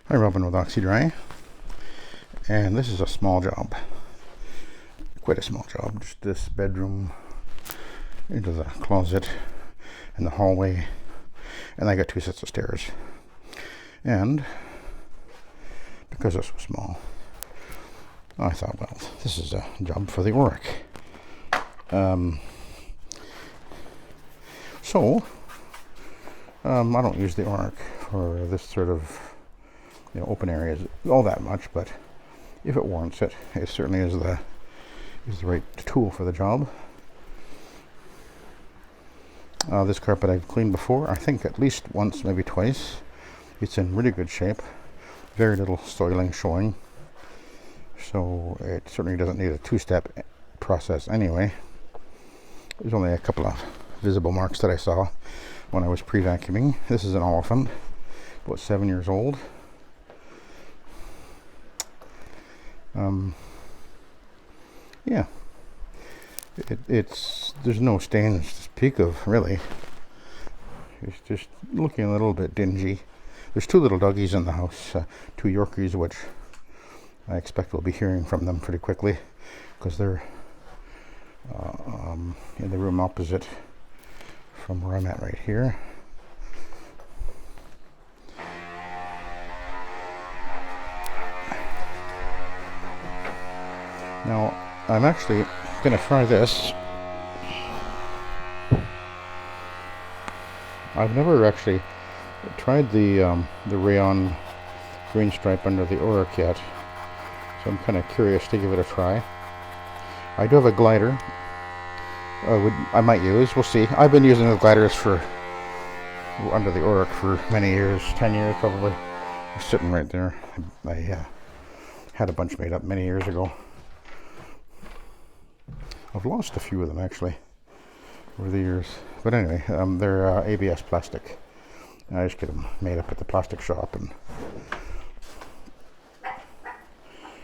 Hi, Robin with Oxy-Dry, and this is a small job, quite a small job, just this bedroom into the closet and the hallway, and I got 2 sets of stairs, and because this was small, I thought, well, this is a job for the Oreck. I don't use the Oreck for this sort of open areas all that much, but if it warrants it, it certainly is the right tool for the job. This carpet I've cleaned before, I think at least once, maybe twice. It's in really good shape, very little soiling showing, so it certainly doesn't need a 2-step process anyway. There's only a couple of visible marks that I saw when I was pre-vacuuming. This is an elephant, about 7 years old. Yeah, there's no stains to speak of, really. It's just looking a little bit dingy. There's 2 little doggies in the house, 2 Yorkies, which I expect we'll be hearing from them pretty quickly, because they're in the room opposite from where I'm at right here. Now, I'm actually going to try this. I've never actually tried the rayon green stripe under the Oreck yet, so I'm kind of curious to give it a try. I do have a glider I might use, we'll see. I've been using the gliders for under the Oreck for many years, 10 years probably. They're sitting right there. I had a bunch made up many years ago. I've lost a few of them actually over the years, but anyway, they're ABS plastic. I just get them made up at the plastic shop, and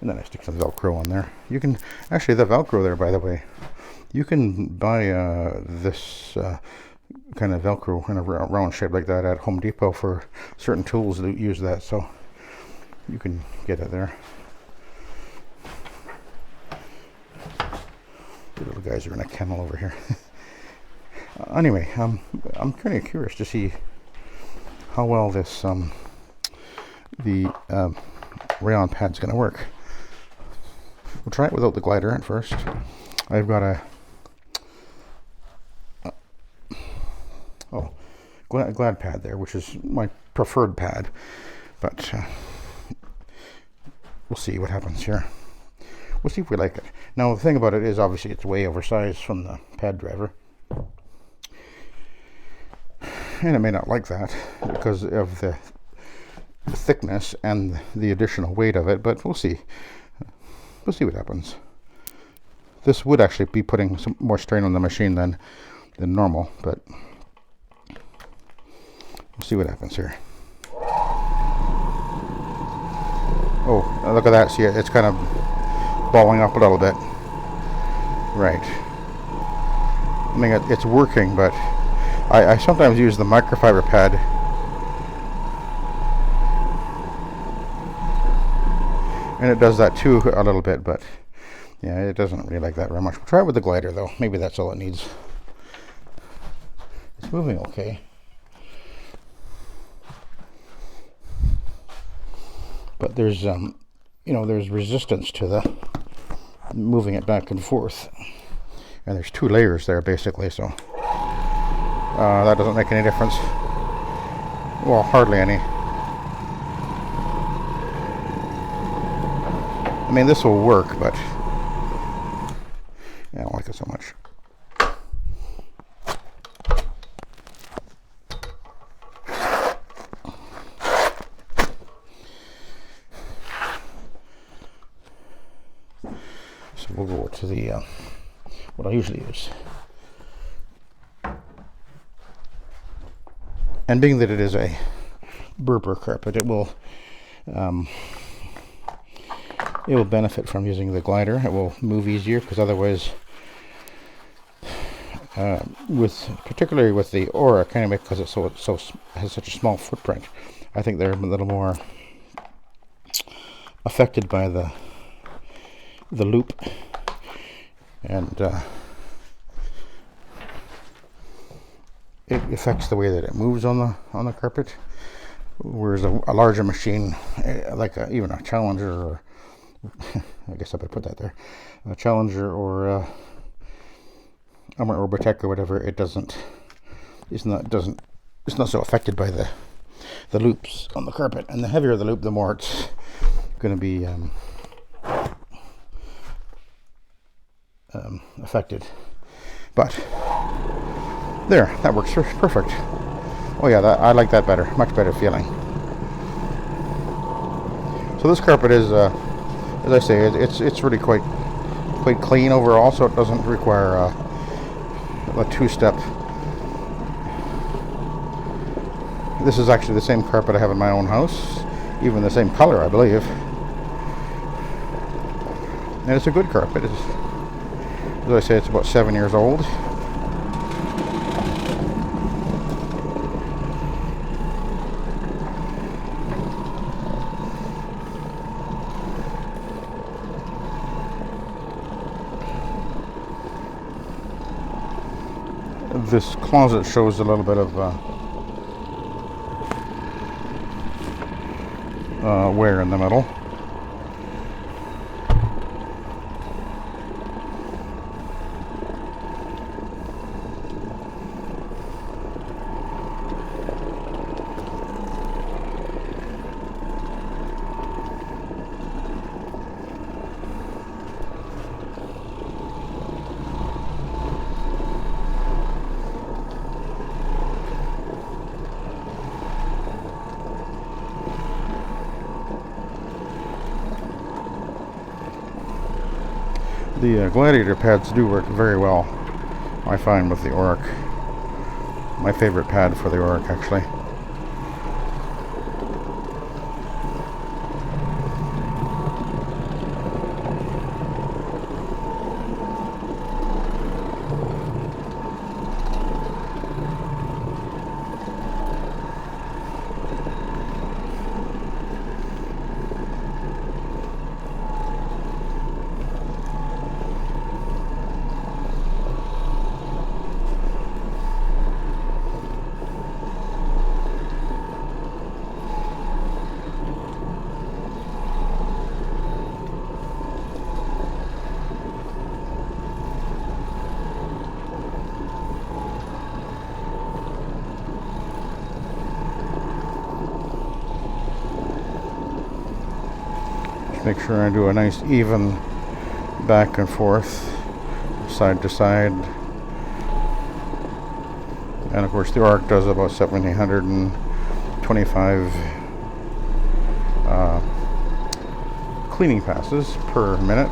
then I stick some Velcro on there. You can actually, the Velcro there, by the way, you can buy this kind of Velcro in a round shape like that at Home Depot for certain tools that use that, so you can get it there. The little guys are in a kennel over here. Anyway, I'm kind of curious to see how well this the rayon pad's going to work. We'll try it without the glider at first. I've got a Glad pad there, which is my preferred pad, but we'll see what happens here. We'll see if we like it. Now, the thing about it is, obviously, it's way oversized from the pad driver. And it may not like that because of the thickness and the additional weight of it, but we'll see. We'll see what happens. This would actually be putting some more strain on the machine than normal, but we'll see what happens here. Oh, look at that. See, it's kind of balling up a little bit. Right. I mean, it's working, but I sometimes use the microfiber pad. And it does that too a little bit, but yeah, it doesn't really like that very much. We'll try it with the glider though. Maybe that's all it needs. It's moving okay. But there's there's resistance to the moving it back and forth. And there's 2 layers there basically, so that doesn't make any difference. Well, hardly any. I mean, this will work, but yeah, I don't like it so much. So we'll go to the what I usually use. And being that it is a Berber carpet, it will benefit from using the glider. It will move easier because otherwise, particularly with the Oreck, anyway, because it has such a small footprint, I think they're a little more affected by the loop, and it affects the way that it moves on the carpet. Whereas a larger machine, like even a Challenger, or I guess I would put that there, a Challenger or a Orbitec or whatever, it's not so affected by the loops on the carpet. And the heavier the loop, the more it's going to be affected. But there, that works perfect. Oh yeah, I like that better, much better feeling. So this carpet is, as I say, it's really quite clean overall, so it doesn't require a two-step. This is actually the same carpet I have in my own house, even the same color, I believe. And it's a good carpet. As I say, it's about 7 years old. This closet shows a little bit of wear in the middle. The Gladiator pads do work very well, I find, with the Oreck. My favorite pad for the Oreck, actually. Make sure I do a nice even back and forth, side to side. And of course the Oreck does about 1,725 cleaning passes per minute.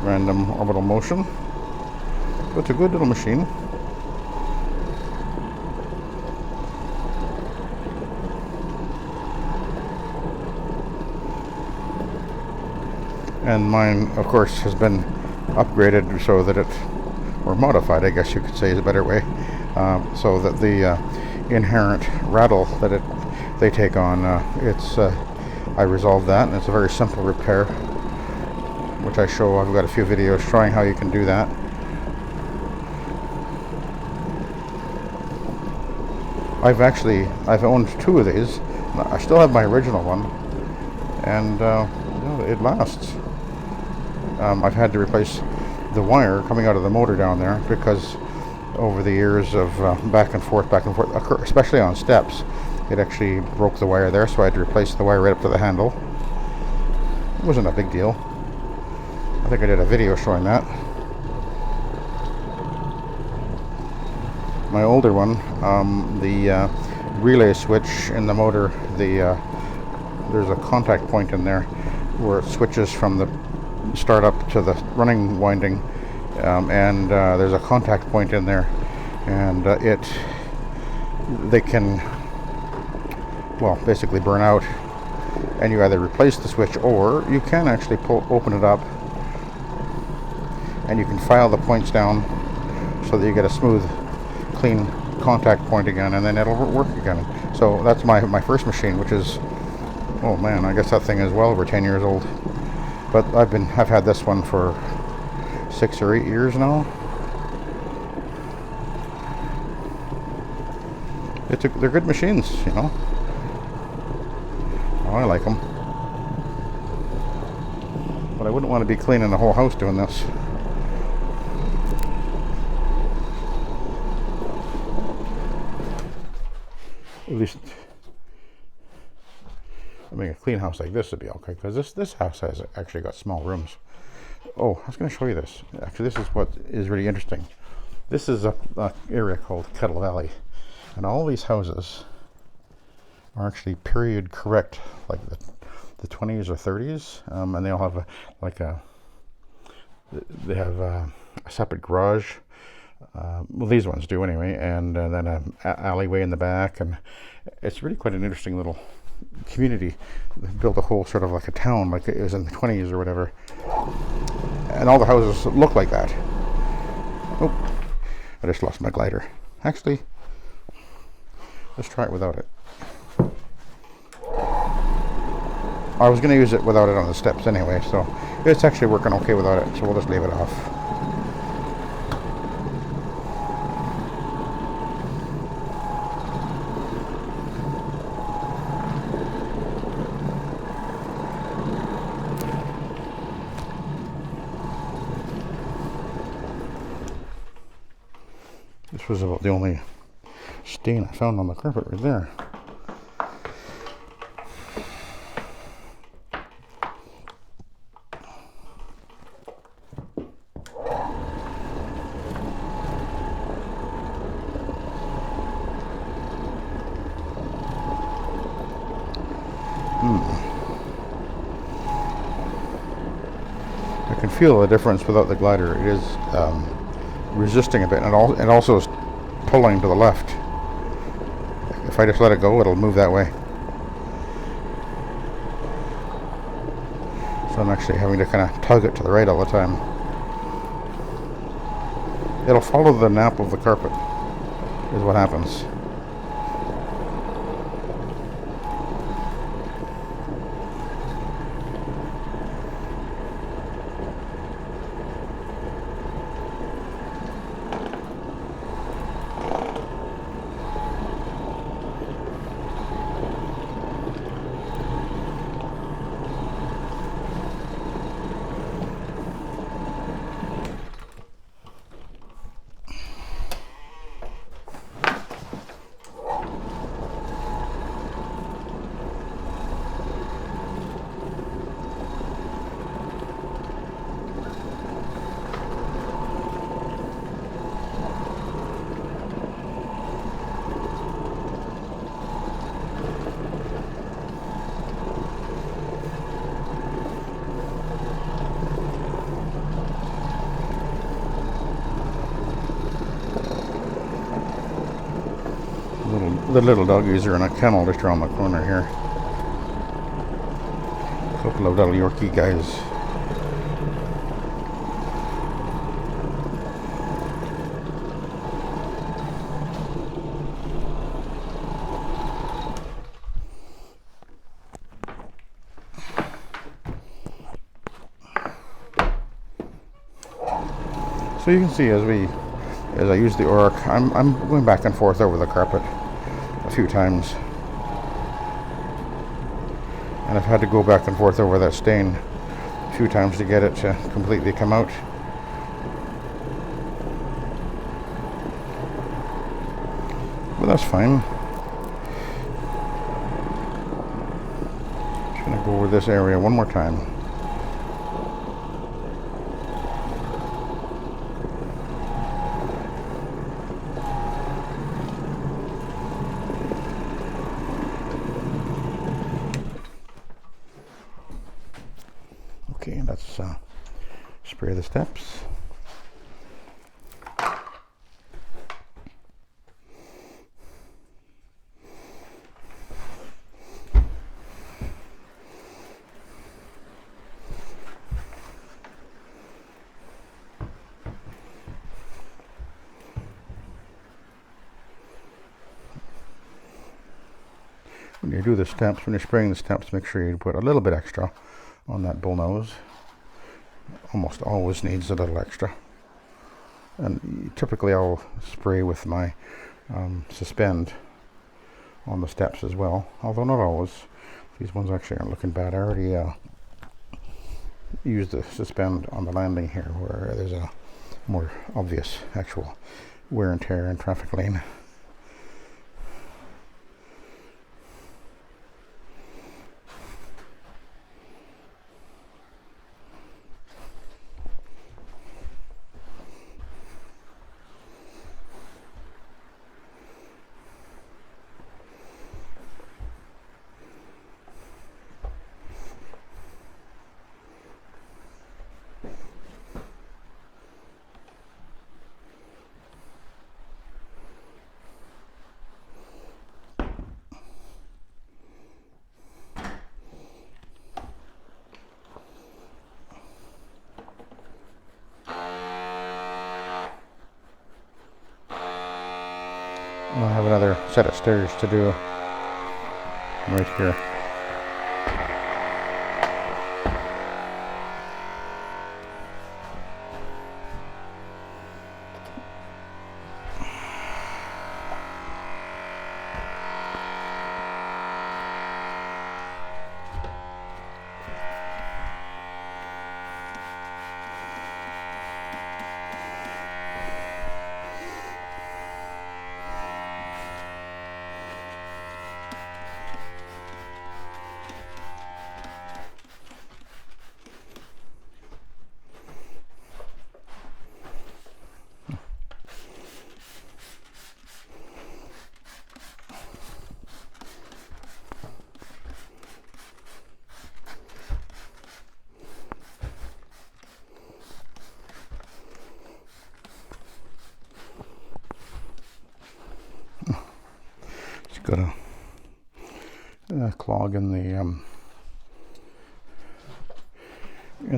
Random orbital motion. So it's a good little machine. And mine, of course, has been upgraded so that or modified, I guess you could say is a better way, so that the inherent rattle that they take on, I resolved that, and it's a very simple repair, which I've got a few videos showing how you can do that. I've owned two of these. I still have my original one, and it lasts. I've had to replace the wire coming out of the motor down there because over the years of back and forth, especially on steps, it actually broke the wire there, so I had to replace the wire right up to the handle. It wasn't a big deal. I think I did a video showing that. My older one, the relay switch in the motor, there's a contact point in there where it switches from the startup to the running winding, and there's a contact point in there, and they can, well, basically burn out, and you either replace the switch or you can actually open it up and you can file the points down so that you get a smooth, clean contact point again, and then it'll work again. So that's my first machine, which is Oh man, I guess that thing is well over 10 years old. But I've had this one for 6 or 8 years now. They're good machines, you know. Oh, I like them. But I wouldn't want to be cleaning the whole house doing this. At least, I mean, a clean house like this would be okay, because this house has actually got small rooms. Oh, I was going to show you this. Actually, this is what is really interesting. This is a area called Kettle Valley, and all these houses are actually period correct, like the 20s or 30s, and they all have they have a separate garage. Well, these ones do anyway, and then an alleyway in the back, and it's really quite an interesting little community. They built a whole sort of like a town, like it was in the 20s or whatever, and all the houses look like that. Oh, I just lost my glider. Actually, let's try it without it. I was going to use it without it on the steps anyway, so it's actually working okay without it, so we'll just leave it off. This was about the only stain I found on the carpet right there. I can feel the difference without the glider. It is resisting a bit, and it also is pulling to the left. If I just let it go, it'll move that way. So I'm actually having to kind of tug it to the right all the time. It'll follow the nap of the carpet, is what happens. The little doggies are in a kennel just around the corner here. A couple of little Yorkie guys. So you can see as I use the Oreck, I'm going back and forth over the carpet a few times, and I've had to go back and forth over that stain a few times to get it to completely come out. But that's fine. Just gonna go over this area one more time. Okay, let's spray the steps. when you do the steps, when you're spraying the steps, make sure you put a little bit extra on that bull nose. Almost always needs a little extra. And typically I'll spray with my Suspend on the steps as well, although not always. These ones actually aren't looking bad. I already used the Suspend on the landing here where there's a more obvious actual wear and tear in traffic lane. I have another set of stairs to do right here. Got a clog in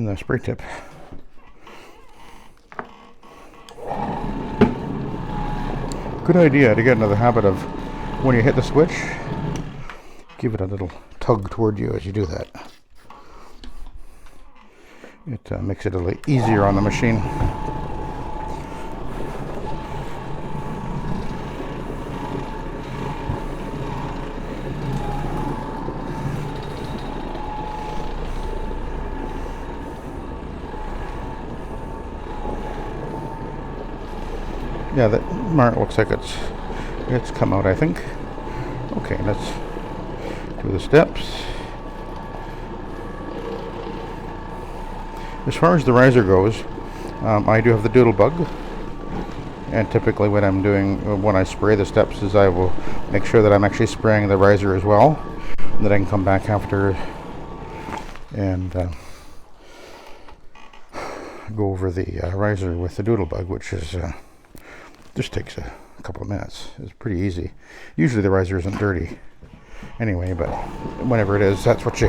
the spray tip. Good idea to get into the habit of, when you hit the switch, give it a little tug toward you as you do that. It makes it a little easier on the machine. Yeah, that mark looks like it's come out, I think. Okay, let's do the steps. As far as the riser goes, I do have the doodle bug, and typically what I'm doing when I spray the steps is I will make sure that I'm actually spraying the riser as well, and then I can come back after and go over the riser with the doodle bug, which is just takes a couple of minutes. It's pretty easy. Usually the riser isn't dirty anyway, but whenever it is, that's what you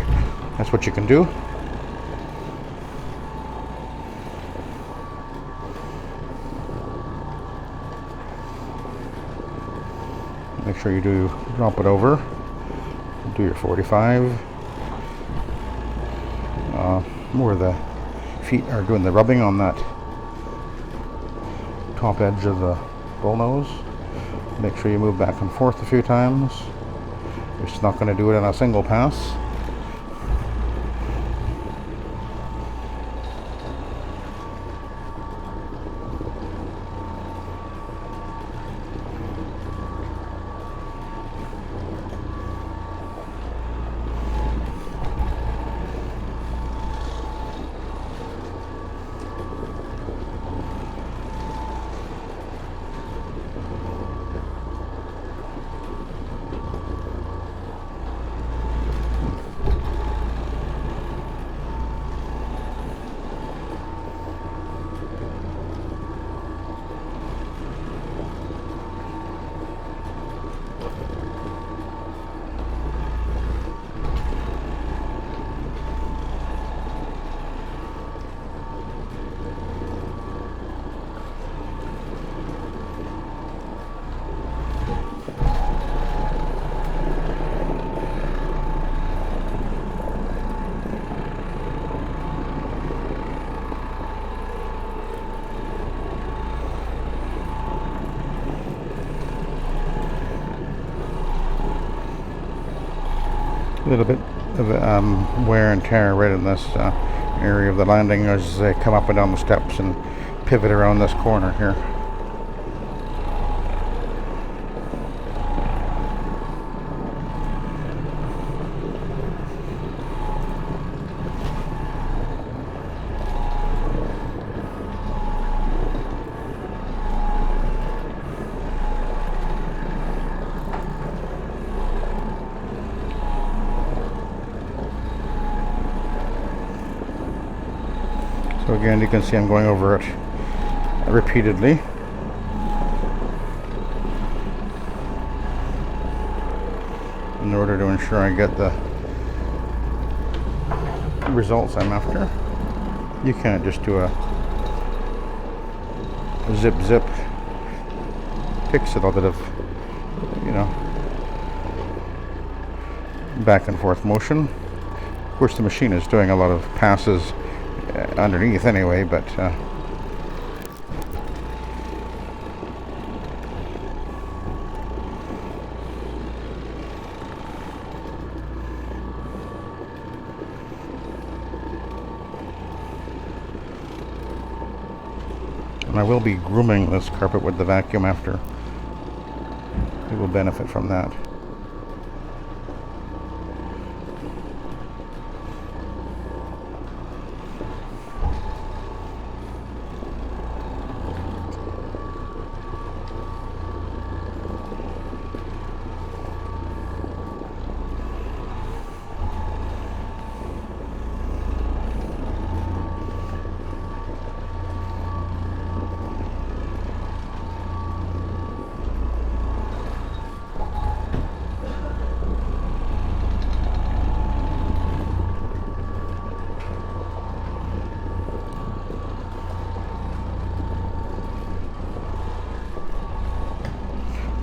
can do. Make sure you do drop it over. Do your 45. More of the feet are doing the rubbing on that top edge of the bull nose. Make sure you move back and forth a few times. You're just not going to do it in a single pass. A little bit of wear and tear right in this area of the landing as they come up and down the steps and pivot around this corner here. So again, you can see I'm going over it repeatedly. In order to ensure I get the results I'm after. You can't just do a zip takes a little bit of, you know, back and forth motion. Of course the machine is doing a lot of passes underneath anyway, but and I will be grooming this carpet with the vacuum after. It will benefit from that.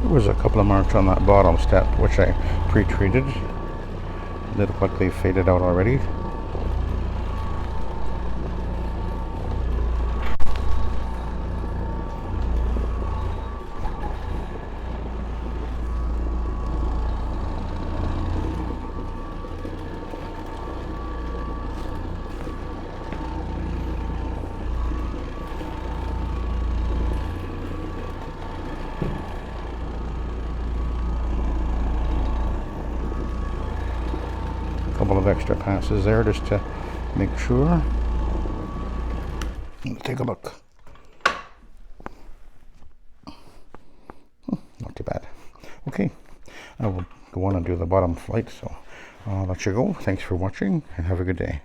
There was a couple of marks on that bottom step which I pre-treated. They look like they faded out already. Couple of extra passes there just to make sure. Let's take a look. Not too bad. Okay, I will go on and do the bottom flight, so I'll let you go. Thanks for watching and have a good day.